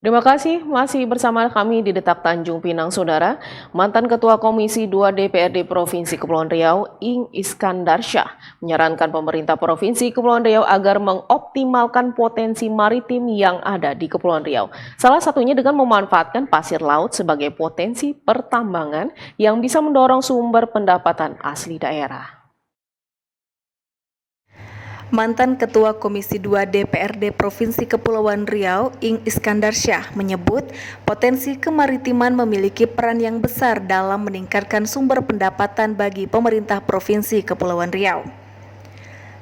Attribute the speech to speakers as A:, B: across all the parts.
A: Terima kasih masih bersama kami di Detak Tanjung Pinang, Saudara. Mantan Ketua Komisi 2 DPRD Provinsi Kepulauan Riau, Ing Iskandar Syah, menyarankan pemerintah Provinsi Kepulauan Riau agar mengoptimalkan potensi maritim yang ada di Kepulauan Riau. Salah satunya dengan memanfaatkan pasir laut sebagai potensi pertambangan yang bisa mendorong sumber pendapatan asli daerah.
B: Mantan Ketua Komisi 2 DPRD Provinsi Kepulauan Riau, Ing Iskandar Syah, menyebut potensi kemaritiman memiliki peran yang besar dalam meningkatkan sumber pendapatan bagi pemerintah Provinsi Kepulauan Riau.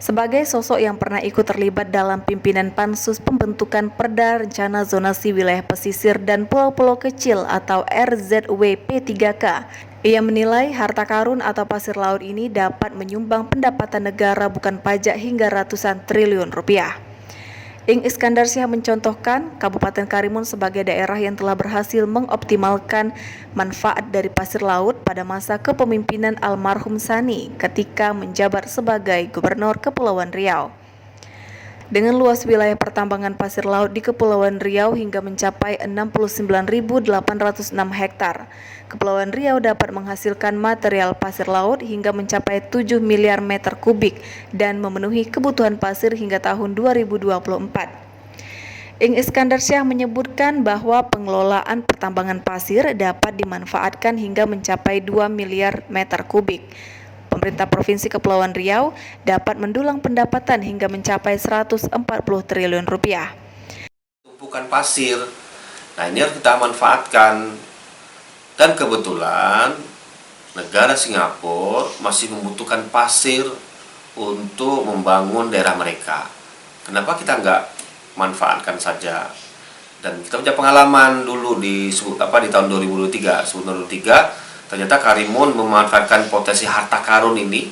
B: Sebagai sosok yang pernah ikut terlibat dalam pimpinan Pansus Pembentukan Perda Rencana Zonasi Wilayah Pesisir dan Pulau-Pulau Kecil atau RZWP3K, ia menilai harta karun atau pasir laut ini dapat menyumbang pendapatan negara bukan pajak hingga ratusan triliun rupiah. Ing Iskandar Syah mencontohkan Kabupaten Karimun sebagai daerah yang telah berhasil mengoptimalkan manfaat dari pasir laut pada masa kepemimpinan almarhum Sani ketika menjabat sebagai Gubernur Kepulauan Riau. Dengan luas wilayah pertambangan pasir laut di Kepulauan Riau hingga mencapai 69.806 hektar, Kepulauan Riau dapat menghasilkan material pasir laut hingga mencapai 7 miliar meter kubik dan memenuhi kebutuhan pasir hingga tahun 2024. Ing Iskandar Syah menyebutkan bahwa pengelolaan pertambangan pasir dapat dimanfaatkan hingga mencapai 2 miliar meter kubik. Pemerintah Provinsi Kepulauan Riau dapat mendulang pendapatan hingga mencapai 140 triliun rupiah.
C: Tumpukan pasir, nah ini harus kita manfaatkan. Dan kebetulan negara Singapura masih membutuhkan pasir untuk membangun daerah mereka. Kenapa kita nggak manfaatkan saja? Dan kita punya pengalaman dulu di tahun 2023, ternyata Karimun memanfaatkan potensi harta karun ini,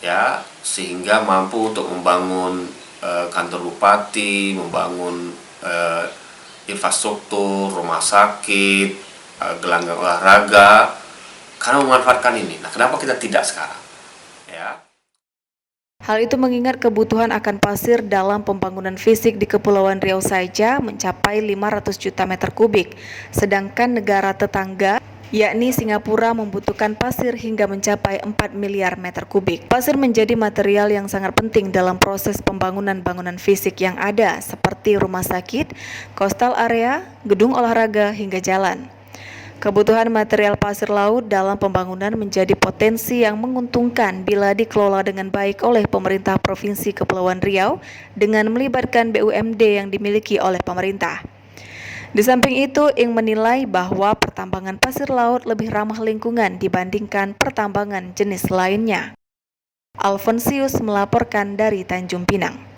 C: ya, sehingga mampu untuk membangun kantor bupati, membangun infrastruktur, rumah sakit, gelanggang olahraga, karena memanfaatkan ini. Nah, kenapa kita tidak sekarang? Ya.
B: Hal itu mengingat kebutuhan akan pasir dalam pembangunan fisik di Kepulauan Riau saja mencapai 500 juta meter kubik, sedangkan negara tetangga yakni Singapura membutuhkan pasir hingga mencapai 4 miliar meter kubik. Pasir menjadi material yang sangat penting dalam proses pembangunan bangunan fisik yang ada seperti rumah sakit, coastal area, gedung olahraga, hingga jalan. Kebutuhan material pasir laut dalam pembangunan menjadi potensi yang menguntungkan bila dikelola dengan baik oleh pemerintah Provinsi Kepulauan Riau dengan melibatkan BUMD yang dimiliki oleh pemerintah. Di samping itu, Ing menilai bahwa pertambangan pasir laut lebih ramah lingkungan dibandingkan pertambangan jenis lainnya. Alfonsius melaporkan dari Tanjung Pinang.